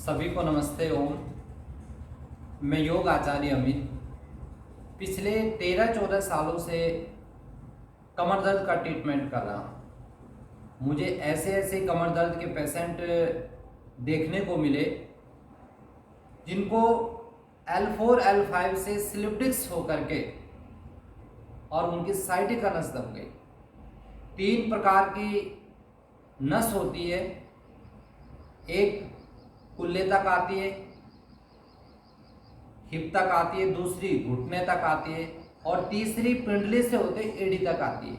सभी को नमस्ते। ओम। मैं योग आचार्य अमित पिछले 13-14 सालों से कमर दर्द का ट्रीटमेंट कर रहा हूँ। मुझे ऐसे ऐसे कमर दर्द के पेशेंट देखने को मिले जिनको L4 L5 से स्लिप डिस्क होकर के और उनकी साइटिका नस दब गई। 3 प्रकार की नस होती है, एक कुल्ले तक आती है, हिप तक आती है, दूसरी घुटने तक आती है और तीसरी पिंडली से होते एड़ी तक आती है।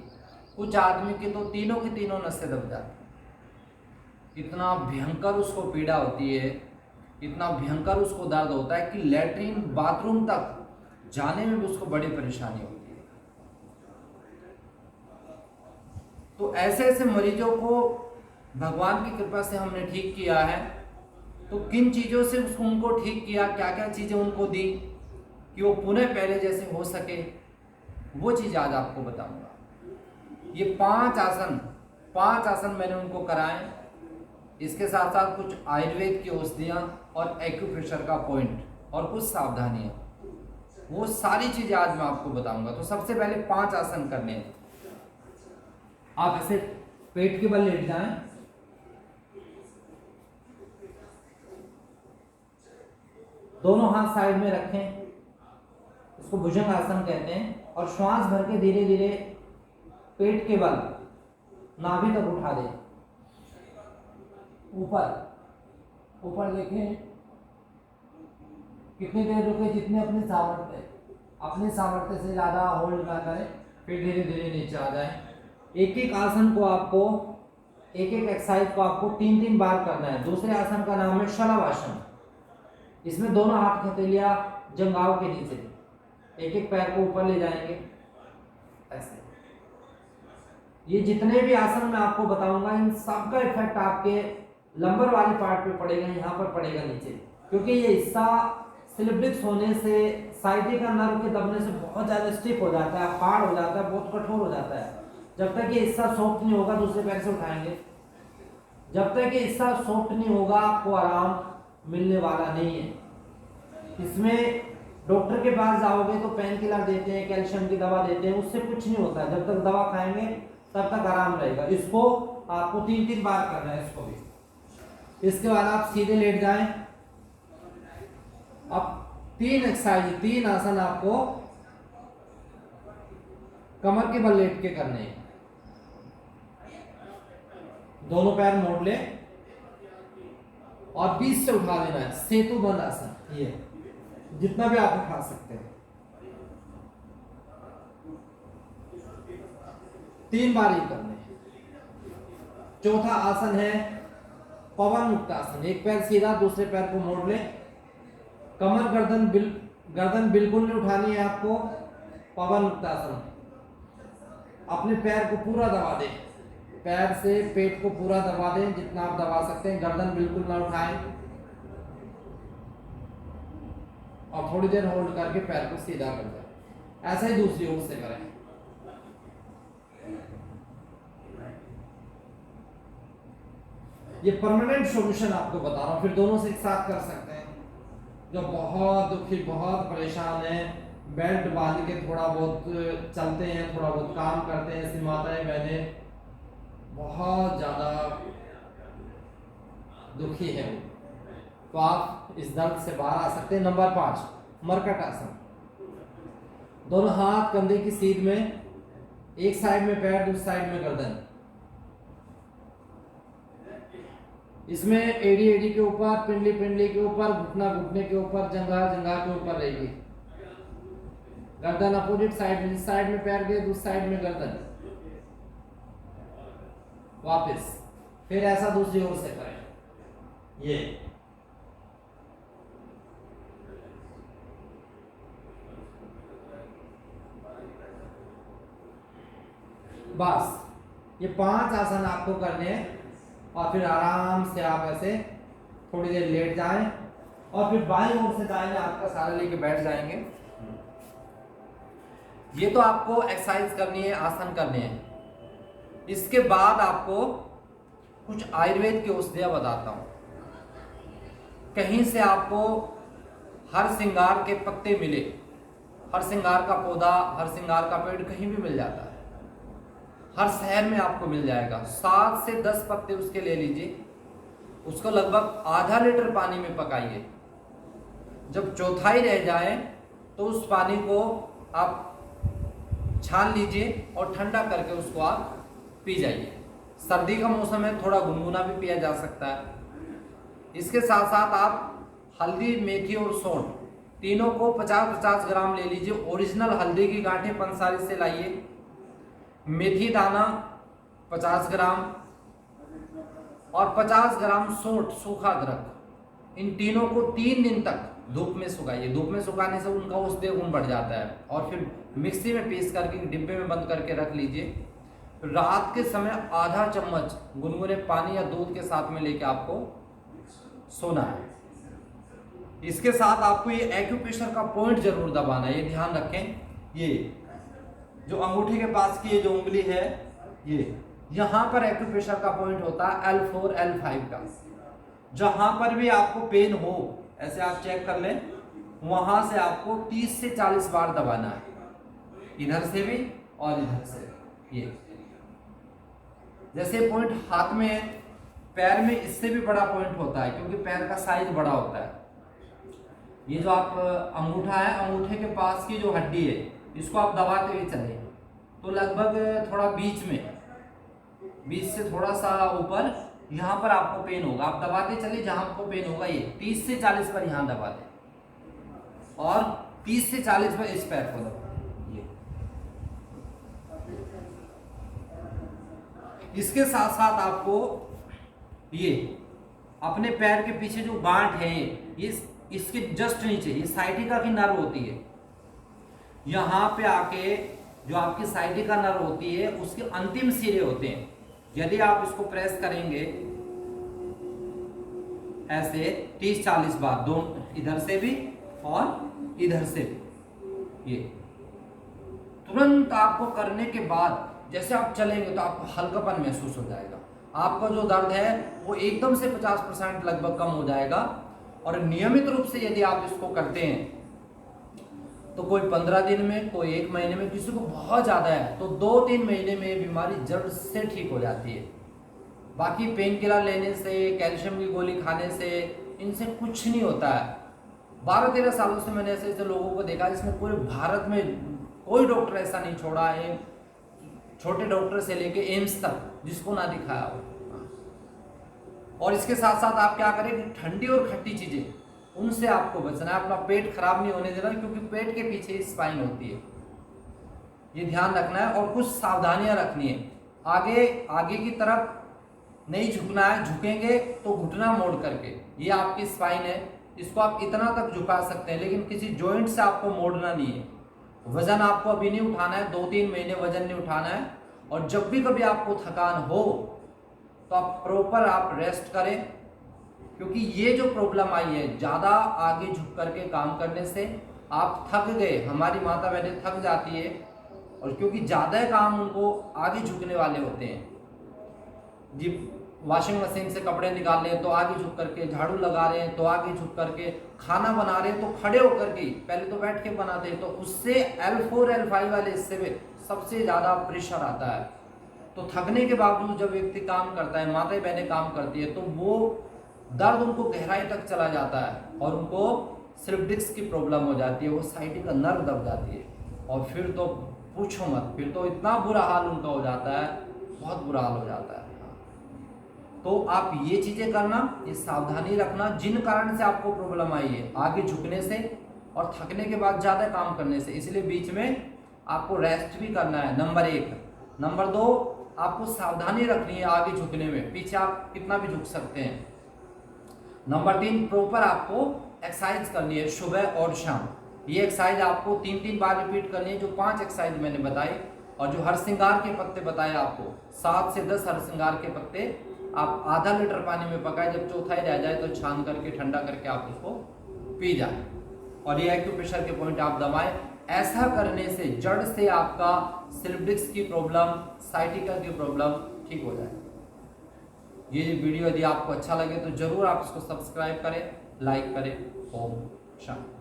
कुछ आदमी की तो तीनों की तीनों नसें दब जाती। इतना भयंकर उसको पीड़ा होती है, इतना भयंकर उसको दर्द होता है कि लैट्रिन बाथरूम तक जाने में भी उसको बड़ी परेशानी होती है। तो ऐसे ऐसे मरीजों को भगवान की कृपा से हमने ठीक किया है। तो किन चीज़ों से उसको उनको ठीक किया, क्या क्या चीज़ें उनको दी कि वो पुनः पहले जैसे हो सके, वो चीज़ आज आपको बताऊंगा। ये 5 आसन मैंने उनको कराए। इसके साथ साथ कुछ आयुर्वेद की औषधियाँ और एक्यूप्रेशर का पॉइंट और कुछ सावधानियाँ, वो सारी चीज़ें आज मैं आपको बताऊंगा। तो सबसे पहले 5 आसन करने हैं। आप ऐसे पेट के बल लेट जाएं, दोनों हाथ साइड में रखें, इसको भुजंग आसन कहते हैं, और श्वास भर के धीरे धीरे पेट के बल नाभि तक उठा दें, ऊपर ऊपर देखें। कितनी देर रुके, जितने अपने सामर्थ्य से ज़्यादा होल्ड ना करें, फिर धीरे धीरे नीचे आ जाए। एक एक आसन को आपको, एक एक एक्सरसाइज को आपको 3-3 बार करना है। दूसरे आसन का नाम है शलभ आसन। इसमें दोनों हाथ हथेलियां जंघाओं के नीचे, एक एक पैर को ऊपर ले जाएंगे ऐसे। ये जितने भी आसन मैं आपको बताऊंगा, इन सबका इफेक्ट आपके लंबर वाली पार्ट पे पड़ेगा, यहाँ पर पड़ेगा नीचे, क्योंकि ये हिस्सा स्लिप डिस्क होने से, साइटिका नर्व के दबने से बहुत ज़्यादा स्टिफ हो जाता है, हार्ड हो जाता है, बहुत कठोर हो जाता है। जब तक ये हिस्सा सॉफ्ट नहीं होगा, दूसरे पैर से उठाएंगे, जब तक ये हिस्सा सॉफ्ट नहीं होगा आपको आराम मिलने वाला नहीं है। इसमें डॉक्टर के पास जाओगे तो पेन किलर देते हैं, कैल्शियम की दवा देते हैं, उससे कुछ नहीं होता। जब तक दवा खाएंगे तब तक आराम रहेगा। इसको आपको 3-3 बार करना है, इसको भी। इसके बाद आप सीधे लेट जाएं। अब 3 एक्सरसाइज, 3 आसन आपको कमर के बल लेट के करने हैं। दोनों पैर मोड़ ले और बीच से उठा देना है, सेतु बंद आसन। ये जितना भी आप उठा सकते हैं, 3 बार ही करने हैं। चौथा आसन है पवन मुक्त आसन। एक पैर सीधा, दूसरे पैर को मोड़ ले, कमर गर्दन बिल्कुल नहीं उठानी है आपको। पवन मुक्त आसन, अपने पैर को पूरा दबा दें, पैर से पेट को पूरा दबा दें जितना आप दबा सकते हैं, गर्दन बिल्कुल ना उठाएं और थोड़ी देर होल्ड करके पैर को सीधा कर दें। ऐसा ही दूसरी ओर से करें। ये परमानेंट सॉल्यूशन आपको बता रहा हूं, फिर दोनों से एक साथ कर सकते हैं। जो बहुत दुखी, बहुत परेशान है, बेल्ट बांध के थोड़ा बहुत चलते हैं, थोड़ा बहुत काम करते हैं, ऐसी माताएं बहनें बहुत ज्यादा दुखी है वो, तो आप इस दर्द से बाहर आ सकते हैं। नंबर 5 मरकट आसन। दोनों हाथ कंधे की सीध में, एक साइड में पैर, दूसरी साइड में गर्दन। इसमें एड़ी के ऊपर, पिंडली के ऊपर, घुटने के ऊपर, जंघा के ऊपर रहेगी। गर्दन अपोजिट साइड में, इस साइड में पैर गए, दूसरी साइड में गर्दन। वापस फिर ऐसा दूसरी ओर से करें। ये बस, ये 5 आसन आपको करने हैं और फिर आराम से आप ऐसे थोड़ी देर लेट जाएं और फिर बाईं ओर से दाएं आपका सहारा लेके बैठ जाएंगे। ये तो आपको एक्सरसाइज करनी है, आसन करने हैं। इसके बाद आपको कुछ आयुर्वेद की औषधियां बताता हूं। कहीं से आपको हर श्रृंगार के पत्ते मिले, हर श्रृंगार का पौधा, हर श्रृंगार का पेड़ कहीं भी मिल जाता है, हर शहर में आपको मिल जाएगा। 7 से 10 पत्ते उसके ले लीजिए, उसको लगभग आधा लीटर पानी में पकाइए। जब चौथाई रह जाए तो उस पानी को आप छान लीजिए और ठंडा करके उसको आप पी जाइए। सर्दी का मौसम है, थोड़ा गुनगुना भी पिया जा सकता है। इसके साथ साथ आप हल्दी, मेथी और सौंठ तीनों को 50-50 ग्राम ले लीजिए। ओरिजिनल हल्दी की गांठें पंसारी से लाइए, मेथी दाना 50 ग्राम और 50 ग्राम सौंठ, सूखा अदरक, इन तीनों को 3 दिन तक धूप में सुखाइए। धूप में सुखाने से उनका औषधीय गुण बढ़ जाता है और फिर मिक्सी में पीस करके डिब्बे में बंद करके रख लीजिए। रात के समय आधा चम्मच गुनगुने पानी या दूध के साथ में लेके आपको सोना है। इसके साथ आपको ये एक्यूप्रेशर का पॉइंट जरूर दबाना है, ये ध्यान रखें। ये जो अंगूठे के पास की ये जो उंगली है, ये यहाँ पर एक्यूप्रेशर का पॉइंट होता है L4 L5 का। जहां पर भी आपको पेन हो, ऐसे आप चेक कर लें, वहां से आपको 30 से 40 बार दबाना है, इधर से भी और इधर से। ये जैसे पॉइंट हाथ में है, पैर में इससे भी बड़ा पॉइंट होता है क्योंकि पैर का साइज बड़ा होता है। ये जो आप अंगूठा है, अंगूठे के पास की जो हड्डी है, इसको आप दबाते हुए चलें तो लगभग थोड़ा बीच से थोड़ा सा ऊपर यहाँ पर आपको पेन होगा। आप दबाते चलिए, जहां आपको पेन होगा ये 30 से 40 पर यहाँ दबा दें और 30 से 40 पर इस पैर को दबा। ये इसके साथ साथ आपको ये अपने पैर के पीछे जो गांठ है, ये इसके जस्ट नीचे ये साइटिका की नर्व होती है, यहाँ पे आके जो आपकी साइटिका नर्व होती है उसके अंतिम सिरे होते हैं। यदि आप इसको प्रेस करेंगे ऐसे 30-40 बार, दोनों इधर से भी और इधर से भी, ये तुरंत आपको करने के बाद जैसे आप चलेंगे तो आपको हल्कापन महसूस हो जाएगा। आपका जो दर्द है वो एकदम से 50% लगभग कम हो जाएगा। और नियमित रूप से यदि आप इसको करते हैं तो कोई 15 दिन में, कोई 1 महीने में, किसी को बहुत ज़्यादा है तो 2-3 महीने में ये बीमारी जड़ से ठीक हो जाती है। बाकी पेन किलर लेने से, कैल्शियम की गोली खाने से इनसे कुछ नहीं होता है। 12-13 सालों से मैंने ऐसे ऐसे लोगों को देखा जिसमें पूरे भारत में कोई डॉक्टर ऐसा नहीं छोड़ा है, छोटे डॉक्टर से लेके एम्स तक, जिसको ना दिखाया हो। और इसके साथ साथ आप क्या करें कि ठंडी और खट्टी चीज़ें, उनसे आपको बचना है। अपना पेट खराब नहीं होने देना क्योंकि पेट के पीछे स्पाइन होती है, ये ध्यान रखना है। और कुछ सावधानियां रखनी है। आगे की तरफ नहीं झुकना है, झुकेंगे तो घुटना मोड़ करके, ये आपकी स्पाइन है, इसको आप इतना तक झुका सकते हैं लेकिन किसी जॉइंट से आपको मोड़ना नहीं है। वजन आपको अभी नहीं उठाना है, 2-3 महीने वजन नहीं उठाना है। और जब भी कभी आपको थकान हो तो आप प्रॉपर आप रेस्ट करें, क्योंकि ये जो प्रॉब्लम आई है ज़्यादा आगे झुक करके काम करने से आप थक गए। हमारी माता बहनें थक जाती है और क्योंकि ज़्यादा काम उनको आगे झुकने वाले होते हैं। जी, वॉशिंग मशीन से कपड़े निकाल रहे हैं तो आगे झुक करके, झाड़ू लगा रहे हैं तो आगे झुक करके, खाना बना रहे हैं तो खड़े होकर के, पहले तो बैठ के बनाते हैं, तो उससे L4 L5 वाले हिस्से में सबसे ज़्यादा प्रेशर आता है। तो थकने के बावजूद जब व्यक्ति काम करता है, माताएं बहनें काम करती है, तो वो दर्द उनको गहराई तक चला जाता है और उनको स्लिप डिस्क की प्रॉब्लम हो जाती है, वो साइटिका नर्व दब जाती है और फिर तो पूछो मत, फिर तो इतना बुरा हाल उनका हो जाता है, बहुत बुरा हाल हो जाता है। तो आप ये चीज़ें करना, ये सावधानी रखना जिन कारण से आपको प्रॉब्लम आई है, आगे झुकने से और थकने के बाद ज़्यादा काम करने से, इसलिए बीच में आपको रेस्ट भी करना है, नंबर 1। नंबर 2, आपको सावधानी रखनी है आगे झुकने में, पीछे आप कितना भी झुक सकते हैं। नंबर 3, प्रॉपर आपको एक्सरसाइज करनी है सुबह और शाम। ये एक्सरसाइज आपको 3-3 बार रिपीट करनी है, जो 5 एक्सरसाइज मैंने बताई। और जो हरसिंगार के पत्ते बताए आपको, 7 से 10 हरसिंगार के पत्ते आप आधा लीटर पानी में पकाए, जब चौथाई रह जाए तो छान करके ठंडा करके आप उसको पी जाए और ये एक्यूप्रेशर के पॉइंट आप दबाएं। ऐसा करने से जड़ से आपका स्लिप डिस्क की प्रॉब्लम, साइटिका की प्रॉब्लम ठीक हो जाए। ये वीडियो यदि आपको अच्छा लगे तो जरूर आप इसको सब्सक्राइब करें, लाइक करें। ओम शांति।